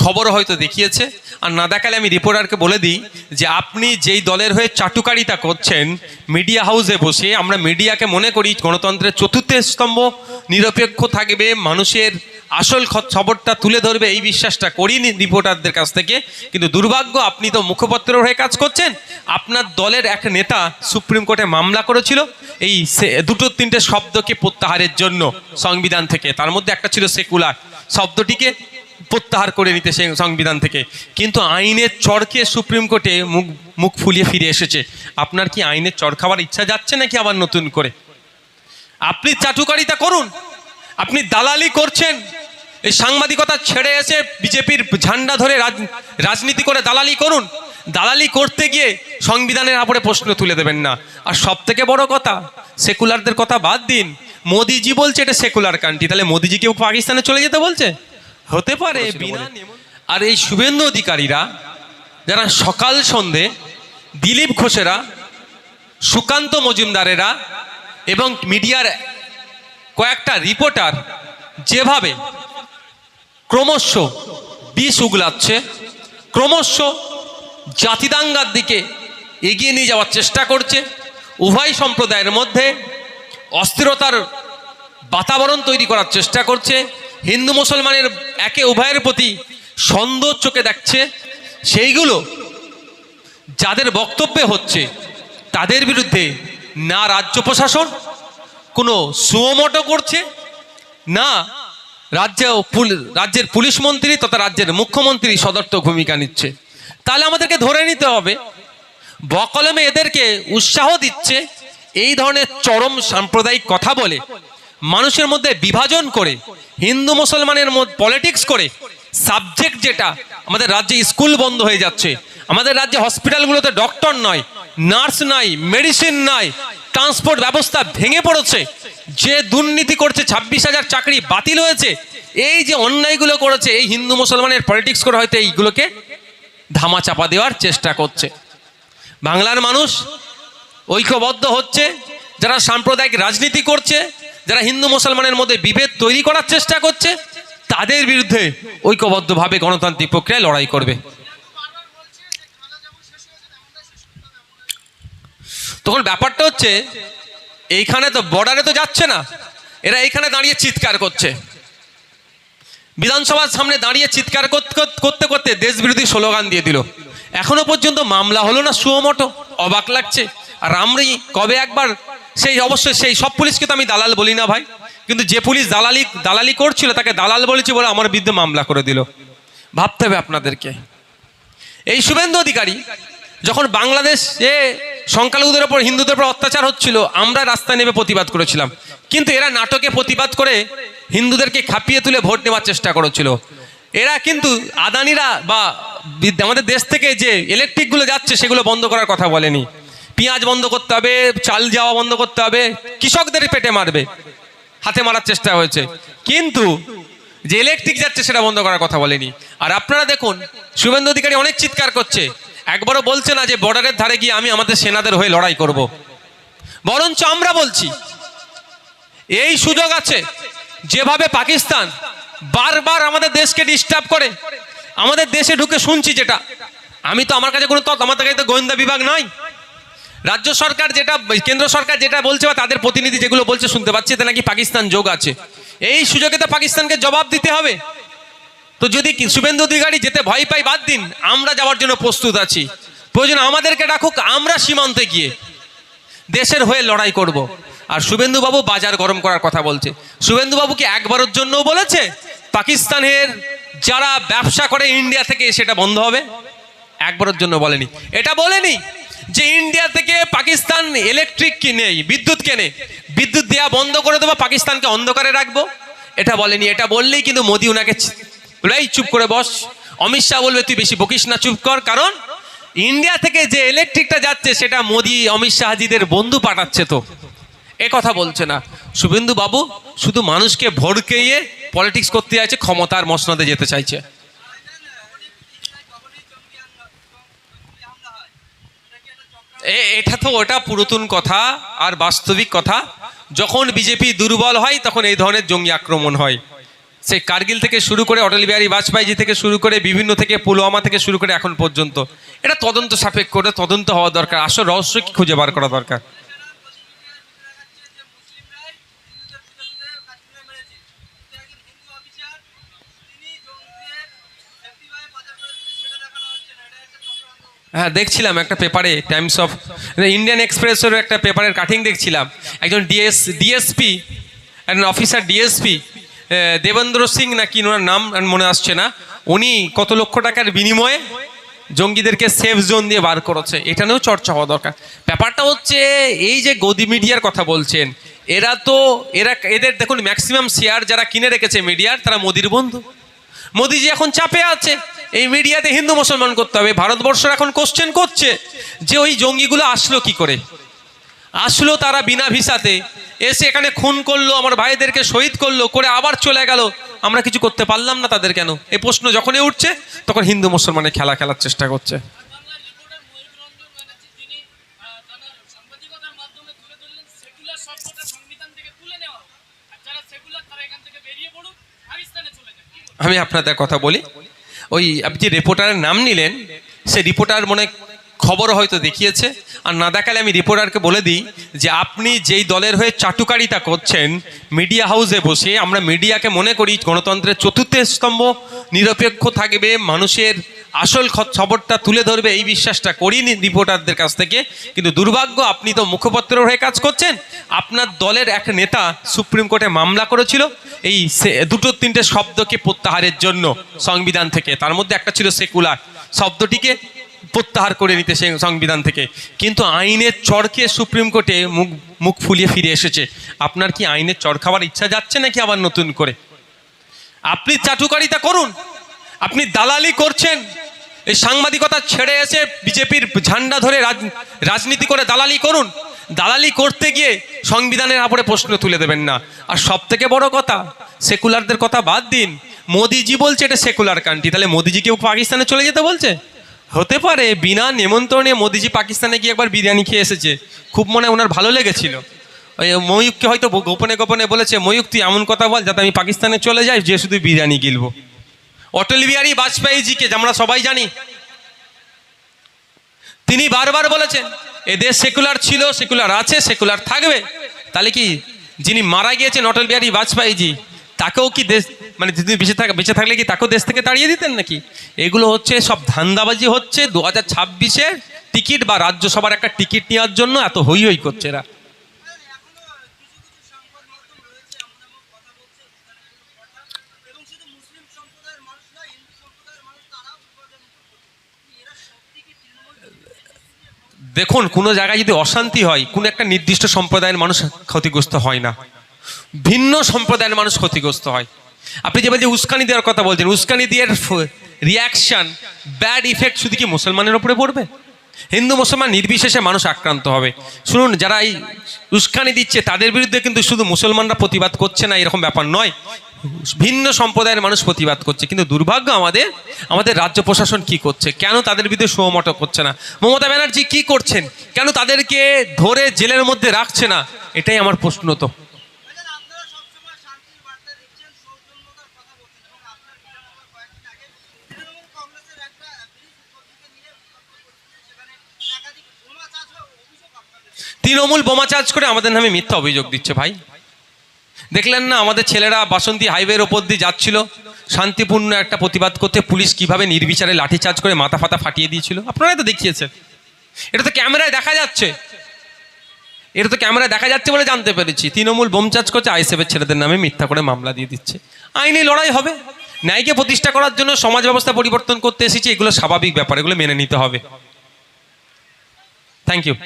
খবর হয়তো দেখিয়েছে, আর না দেখালে আমি রিপোর্টারকে বলে দিই যে আপনি যেই দলের হয়ে চাটুকারিতা করছেন মিডিয়া হাউসে বসে, আমরা মিডিয়াকে মনে করি গণতন্ত্রের চতুর্থ স্তম্ভ, নিরপেক্ষ থাকবে, মানুষের আসল খবরটা তুলে ধরবে, এই বিশ্বাসটা করিনি রিপোর্টারদের কাছ থেকে। কিন্তু দুর্ভাগ্য, আপনি তো মুখপত্রের হয়ে কাজ করছেন। আপনার দলের এক নেতা সুপ্রিম কোর্টে মামলা করেছিল এই দুটো তিনটে শব্দকে প্রত্যাহারের জন্য সংবিধান থেকে, তার মধ্যে একটা ছিল সেকুলার শব্দটিকে প্রত্যাহার করে নিতে সেই সংবিধান থেকে। কিন্তু আইনের চড়কে সুপ্রিম কোর্টে মুখ ফুলিয়ে ফিরে এসেছে। আপনার কি আইনের চড় খাওয়ার ইচ্ছা যাচ্ছে নাকি আবার নতুন করে? আপনি চাটুকারিতা করুন, আপনি দালালি করছেন, এই সাংবাদিকতা ছেড়ে এসে বিজেপির ঝান্ডা ধরে রাজনীতি করে দালালি করুন। দালালি করতে গিয়ে সংবিধানের উপরে প্রশ্ন তুলে দেবেন না। আর সব থেকে বড় কথা, সেকুলারদের কথা বাদ দিন, মোদিজি বলছে এটা সেকুলার কান্ট্রি, তাহলে মোদিজি কেউ পাকিস্তানে চলে যেতে বলছে? হতে পারে বিনা। আর এই শুভেন্দু অধিকারীরা যারা সকাল সন্ধে দিলীপ ঘোষেরা, সুকান্ত মজুমদারেরা এবং মিডিয়ার কয়েকটা রিপোর্টার যেভাবে ক্রমশ বিষ উগলাচ্ছে, ক্রমশ জাতিদাঙ্গার দিকে এগিয়ে নিয়ে যাওয়ার চেষ্টা করছে, উভয় সম্প্রদায়ের মধ্যে অস্থিরতার বাতাবরণ তৈরি করার চেষ্টা করছে, হিন্দু মুসলমানের একে উভয়ের প্রতি সন্দেহ চোখে দেখছে, সেইগুলো যাদের বক্তব্যে হচ্ছে তাদের বিরুদ্ধে না রাজ্য প্রশাসন কোনো সুমোটো করছে, না রাজ্যের পুলিশ মন্ত্রী তথা রাজ্যের মুখ্যমন্ত্রী সদর্থক ভূমিকা নিচ্ছে। তাহলে আমাদেরকে ধরে নিতে হবে বকলমে এদেরকে উৎসাহ দিচ্ছে এই ধরনের চরম সাম্প্রদায়িক কথা বলে, মানুষের মধ্যে বিভাজন করে, হিন্দু মুসলমানের মধ্যে পলিটিক্স করে। সাবজেক্ট যেটা, আমাদের রাজ্যে স্কুল বন্ধ হয়ে যাচ্ছে, আমাদের রাজ্যে হসপিটালগুলোতে ডক্টর নয়, নার্স নাই, মেডিসিন নাই, ট্রান্সপোর্ট ব্যবস্থা ভেঙে পড়েছে, যে দুর্নীতি করছে 26,000 চাকরি বাতিল হয়েছে, এই যে অন্যায়গুলো করেছে, এই হিন্দু মুসলমানের পলিটিক্স করে হয়তো এইগুলোকে ধামা চাপা দেওয়ার চেষ্টা করছে। বাংলার মানুষ ঐক্যবদ্ধ হচ্ছে, যারা সাম্প্রদায়িক রাজনীতি করছে, যারা হিন্দু মুসলমানের মধ্যে বিভেদ তৈরি করার চেষ্টা করছে, তাদের বিরুদ্ধে ঐক্যবদ্ধভাবে গণতান্ত্রিক প্রক্রিয়ায় লড়াই করবে। তখন ব্যাপারটা হচ্ছে এইখানে তো বর্ডারে তো যাচ্ছে না, এরা এইখানে দাঁড়িয়ে চিৎকার করছে, বিধানসভার সামনে দাঁড়িয়ে চিৎকার করতে করতে দেশ বিরোধী স্লোগান দিয়ে দিল। এখনো পর্যন্ত মামলা হলো না সুমোটো, অবাক লাগছে। আর আমরাই কবে একবার সেই, অবশ্যই সেই সব পুলিশকে তো আমি দালাল বলি না ভাই, কিন্তু যে পুলিশ দালালি করছিল তাকে দালাল বলেছে বলে আমার বিরুদ্ধে মামলা করে দিল। ভাবতে হবে আপনাদেরকে। এই শুভেন্দু অধিকারী যখন বাংলাদেশে সংখ্যালঘুদের ওপর, হিন্দুদের উপর অত্যাচার হচ্ছিল, আমরা রাস্তায় নেমে প্রতিবাদ করেছিলাম, কিন্তু এরা নাটকে প্রতিবাদ করে হিন্দুদেরকে খাপিয়ে তুলে ভোট নেওয়ার চেষ্টা করেছিল। এরা কিন্তু আদানিরা বা আমাদের দেশ থেকে যে ইলেকট্রিকগুলো যাচ্ছে সেগুলো বন্ধ করার কথা বলেনি। পেঁয়াজ বন্ধ করতে হবে, চাল যাওয়া বন্ধ করতে হবে, কৃষকদের পেটে মারবে, হাতে মারার চেষ্টা হয়েছে, কিন্তু যে ইলেকট্রিক যাচ্ছে সেটা বন্ধ করার কথা বলেনি। আর আপনারা দেখুন শুভেন্দু অধিকারী অনেক চিৎকার করছে, একবারও বলছে না যে বর্ডারের ধারে গিয়ে আমি আমাদের সেনাদের হয়ে লড়াই করব। বরঞ্চ আমরা বলছি এই সুযোগ আছে, যেভাবে পাকিস্তান বারবার আমাদের দেশকে ডিস্টার্ব করে, আমাদের দেশে ঢুকে শুনছি যেটা, আমি তো আমার কাছে কোনো আমার কাছে তো গোয়েন্দা বিভাগ নাই, রাজ্য সরকার যেটা, কেন্দ্র সরকার যেটা বলছে বা তাদের প্রতিনিধি যেগুলো বলছে শুনতে পাচ্ছি, এতে নাকি পাকিস্তান যোগ আছে। এই সুযোগে তো পাকিস্তানকে জবাব দিতে হবে। তো যদি শুভেন্দু অধিকারী যেতে ভয় পাই বাদ দিন, আমরা যাওয়ার জন্য প্রস্তুত আছি। প্রয়োজন আমাদেরকে ডাকুক, আমরা সীমান্তে গিয়ে দেশের হয়ে লড়াই করব। আর শুভেন্দু বাবু বাজার গরম করার কথা বলছে। শুভেন্দু বাবু কি একবারের জন্যও বলেছে পাকিস্তানের যারা ব্যবসা করে ইন্ডিয়া থেকে সেটা বন্ধ হবে? একবারের জন্য বলেনি। এটা বলেনি যে ইন্ডিয়া থেকে পাকিস্তান ইলেকট্রিক কিনে, বিদ্যুৎ কেনে, বিদ্যুৎ দেওয়া বন্ধ করে দেবো, পাকিস্তানকে অন্ধকারে রাখবো, এটা বলেনি। এটা বললেই কিন্তু মোদি ওনাকে চুপ করে বস, অমিত শাহ বলবে তুই বেশি বকিস না, চুপ কর, কারণ ইন্ডিয়া থেকে যে ইলেকট্রিকটা যাচ্ছে সেটা মোদি অমিত শাহজিদের বন্ধু পাঠাচ্ছে, তো এ কথা বলছে না। শুভেন্দু বাবু শুধু মানুষকে ভড়কিয়ে পলিটিক্স করতে চাইছে, ক্ষমতার মসনদে যেতে চাইছে। এটা তো ওটা পুরাতন কথা আর বাস্তবিক কথা। যখন বিজেপি দুর্বল হয় তখন এই ধরনের জঙ্গি আক্রমণ হয়। সেই কার্গিল থেকে শুরু করে অটল বিহারী বাজপেয়ীজি থেকে শুরু করে বিভিন্ন থেকে পুলওয়ামা থেকে শুরু করে এখন পর্যন্ত এটা তদন্ত সাপেক্ষ করে তদন্ত হওয়া দরকার। আসল রহস্য কি খুঁজে বার করা দরকার। হ্যাঁ, দেখছিলাম একটা পেপারে, টাইমস অফ ইন্ডিয়ান এক্সপ্রেসের একটা পেপারের কাটিং দেখছিলাম। একজন ডিএসপি, একজন অফিসার ডিএসপি দেবেন্দ্র সিং না কি ওনার নাম মনে আসছে না, উনি কত লক্ষ টাকার বিনিময়ে জঙ্গিদেরকে সেফ জোন দিয়ে বার করেছে। এটা নিয়েও চর্চা হওয়া দরকার। ব্যাপারটা হচ্ছে এই যে গদি মিডিয়ার কথা বলছেন, এদের দেখুন ম্যাক্সিমাম শেয়ার যারা কিনে রেখেছে মিডিয়ার, তারা মোদির বন্ধু। মোদিজি এখন চাপে আছে, এই মিডিয়াতে হিন্দু মুসলমান করতে হবে। ভারতবর্ষের এখন কোশ্চেন করছে যে ওই জঙ্গিগুলো আসলো কি করে, আসলো তারা বিনা ভিসাতে এসে এখানে খুন করলো, আমার ভাইদেরকে শহীদ করলো, করে আবার চলে গেল, আমরা কিছু করতে পারলাম না তাদের কেন? এই প্রশ্ন যখনই উঠছে তখন হিন্দু মুসলমানের খেলা খেলার চেষ্টা করছে। আমি আপনাদের কথা বলি, ওই আপনি যে রিপোর্টারের নাম নিলেন, সে রিপোর্টার মনে খবর হয়তো দেখিয়েছে, আর না দেখালে আমি রিপোর্টারকে বলে দিই যে আপনি যেই দলের হয়ে চাটুকারিতা করছেন মিডিয়া হাউসে বসে, আমরা মিডিয়াকে মনে করি গণতন্ত্রের চতুর্থ স্তম্ভ, নিরপেক্ষ থাকবে, মানুষের আসল খবরটা তুলে ধরবে, এই বিশ্বাসটা করিনি রিপোর্টারদের কাছ থেকে। কিন্তু দুর্ভাগ্য, আপনি তো মুখপত্রের হয়ে কাজ করছেন। আপনার দলের এক নেতা সুপ্রিম কোর্টে মামলা করেছিল এই দুটো তিনটে শব্দকে প্রত্যাহারের জন্য সংবিধান থেকে, তার মধ্যে একটা ছিল সেকুলার শব্দটিকে প্রত্যাহার করে নিতে সেই সংবিধান থেকে। কিন্তু আইনের চড়কে সুপ্রিম কোর্টে মুখ ফুলিয়ে ফিরে এসেছে। আপনার কি আইনের চড় খাওয়ার ইচ্ছা যাচ্ছে নাকি আবার নতুন করে? আপনি চাটুকারিতা করুন, আপনি দালালি করছেন, এই সাংবাদিকতা ছেড়ে এসে বিজেপির ঝান্ডা ধরে রাজনীতি করে দালালি করুন। দালালি করতে গিয়ে সংবিধানের উপরে প্রশ্ন তুলে দেবেন না। আর সব থেকে বড় কথা, সেকুলারদের কথা বাদ দিন, মোদিজি বলছে এটা সেকুলার কান্ট্রি, তাহলে মোদিজি কেউ পাকিস্তানে চলে যেতে বলছে? হতে পারে বিনা নেমন্তণে মোদিজি পাকিস্তানে গিয়ে একবার বিরিয়ানি খেয়ে এসেছে, খুব মনে ওনার ভালো লেগেছিল। ওই ময়ূককে হয়তো গোপনে গোপনে বলেছে, ময়ূক তুই এমন কথা বল যাতে আমি পাকিস্তানে চলে যাই, যে শুধু বিরিয়ানি গিলবো। অটল বিহারী বাজপেয়ীজিকে আমরা সবাই জানি, তিনি বারবার বলেছেন এদেশ সেকুলার ছিল, সেকুলার আছে, সেকুলার থাকবে। তাহলে কি যিনি মারা গিয়েছেন অটল বিহারী বাজপেয়ীজি, তাকেও কি দেশ, মানে যদি বেঁচে থাকলে কি তাকেও দেশ থেকে তাড়িয়ে দিতেন নাকি? এগুলো হচ্ছে সব ধান্দাবাজি হচ্ছে। 2026-এর টিকিট বা রাজ্যসভার একটা টিকিট নেওয়ার জন্য এত হই হই করছে এরা। দেখুন, কোনো জায়গায় যদি অশান্তি হয়, কোনো একটা নির্দিষ্ট সম্প্রদায়ের মানুষ ক্ষতিগ্রস্ত হয় না, ভিন্ন সম্প্রদায়ের মানুষ ক্ষতিগ্রস্ত হয়। আপনি যে বলছেন উস্কানি দেওয়ার কথা বলছেন, উস্কানি দিয়ে রিয়াকশন, ব্যাড ইফেক্ট শুধু কি মুসলমানের উপরে পড়বে? হিন্দু মুসলমান নির্বিশেষে মানুষ আক্রান্ত হবে। শুনুন, যারা এই উস্কানি দিচ্ছে তাদের বিরুদ্ধে কিন্তু শুধু মুসলমানরা প্রতিবাদ করছে না, এরকম ব্যাপার নয়, ভিন্ন সম্প্রদায়ের মানুষ প্রতিবাদ করছে। কিন্তু দুর্ভাগ্য আমাদের রাজ্য প্রশাসন কি করছে, কেন তাদের বিরুদ্ধে সোমটো করছে না? মমতা ব্যানার্জি কি করছেন, কেন তাদেরকে ধরে জেলের মধ্যে রাখছে না? এটাই আমার প্রশ্ন। তো তৃণমূল বোমা চার্জ করে আমাদের নামে মিথ্যা অভিযোগ দিচ্ছে। ভাই, দেখলেন না আমাদের ছেলেরা বাসন্তী হাইওয়ের ওপর দিয়ে যাচ্ছিল শান্তিপূর্ণ একটা প্রতিবাদ করতে, পুলিশ কিভাবে নির্বিচারে লাঠি চার্জ করে মাথা ফাতা ফাটিয়ে দিয়েছিল? আপনারাই তো দেখিয়েছেন, এটা তো ক্যামেরায় দেখা যাচ্ছে, বলে জানতে পেরেছি। তৃণমূল বোম চার্জ করছে, আইএসএফের ছেলেদের নামে মিথ্যা করে মামলা দিয়ে দিচ্ছে। আইনি লড়াই হবে, ন্যায়কে প্রতিষ্ঠা করার জন্য সমাজ ব্যবস্থা পরিবর্তন করতে এসেছি, এগুলো স্বাভাবিক ব্যাপার, এগুলো মেনে নিতে হবে। Thank you.